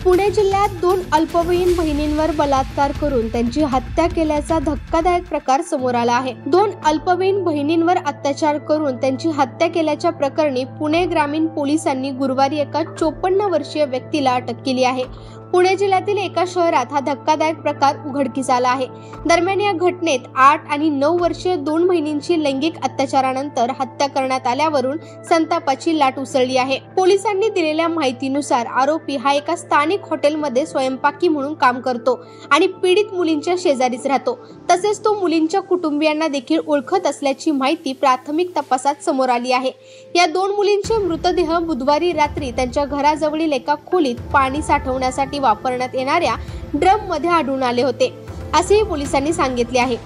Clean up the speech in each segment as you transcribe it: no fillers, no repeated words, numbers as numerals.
पुणे जिल्ह्यात 2 अल्पवयीन बहिणींवर बलात्कार करून त्यांची हत्या केल्याचा धक्कादायक प्रकार समोर आला आहे। 2 अल्पवयीन बहिणींवर अत्याचार करून त्यांची हत्या केल्याच्या प्रकरणी पुणे ग्रामीण पोलिसांनी गुरुवारी एका 54 वर्षीय व्यक्तीला अटक केली आहे। पुणे जिल्ह्यातील एका शहरात हा धक्कादायक प्रकार उघडकीस आला आहे। दरम्यान या घटनेत 8 आणि 9 वर्षीय 2 बहिणींची लैंगिक अत्याचारानंतर हत्या करण्यात आल्यावरून संतापाची लाट उसळली आहे। पोलिसांनी दिलेल्या माहितीनुसार आरोपी हा एका स्थानिक हॉटेलमध्ये स्वयंपाकी म्हणून काम करतो आणि पीडित मुलींच्या शेजारीच राहतो। तसेच तो मुलींच्या कुटुंबियांना देखील ओळखत असल्याची माहिती प्राथमिक तपासात समोर आली आहे। या 2 मुलींचे मृतदेह बुधवारी रात्री त्यांच्या घराजवळील एका खोलीत पाणी साठवण्यासाठी वापरण्यात येणाऱ्या ड्रम मध्ये आढळून आले होते, असेही पोलिसांनी सांगितले आहे।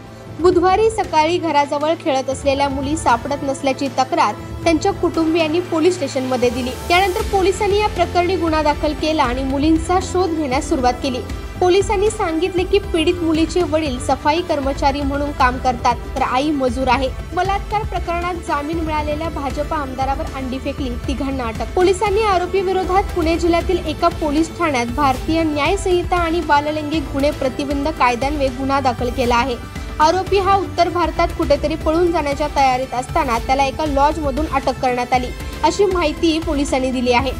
बुधवारी सकाळी घराजवळ खेळत असलेल्या मुली सापडत नसल्याची तक्रार त्यांच्या कुटुंबियांनी पोलीस स्टेशनमध्ये दिली। त्यानंतर पोलिसांनी या प्रकरणी गुन्हा दाखल केला आणि मुलींचा शोध घेण्यास सुरुवात केली। पोलिसांनी सांगितले की पीडित मुलीचे वडील सफाई कर्मचारी म्हणून काम करतात, तर आई मजूर आहे। बलात्कार प्रकरणात जामीन मिळालेल्या भाजप आमदारावर अंडी फेकली, तिघांना अटक। पोलिसांनी आरोपी विरोधात पुणे जिल्ह्यातील एका पोलीस ठाण्यात भारतीय न्याय संहिता आणि बाललैंगिक गुन्हे प्रतिबंध कायद्यान्वये गुन्हा दाखल केला आहे। आरोपी हा उत्तर भारतात कुठेतरी पळून जाण्याच्या तयारीत असताना त्याला एका लॉज मधून अटक करण्यात आली, अशी माहिती पोलिसांनी दिली आहे।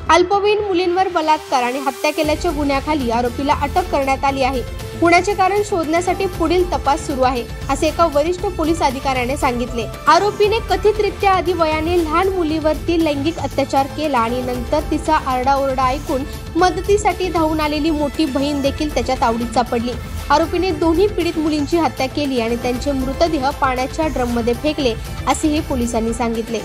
अल्पवयीन मुलींवर बलात्कार आणि हत्या केल्याच्या गुन्ह्याखाली आरोपीला अटक करण्यात आली आहे। गुन्ह्याचे कारण शोधण्यासाठी पुढील तपास सुरू आहे, असे एका वरिष्ठ पोलीस अधिकाऱ्याने सांगितले। आरोपीने कथितरित्या आधी वयाने लहान मुलीवरती लैंगिक अत्याचार केला आणि नंतर तिचा आरडाओरडा ऐकून मदतीसाठी धावून आलेली मोठी बहीण देखील त्याच्या तावडीत सापडली। आरोपीने दोन्ही पीडित मुलींची हत्या केली आणि त्यांचे मृतदेह पाण्याच्या ड्रममध्ये फेकले, असेही पोलिसांनी सांगितले।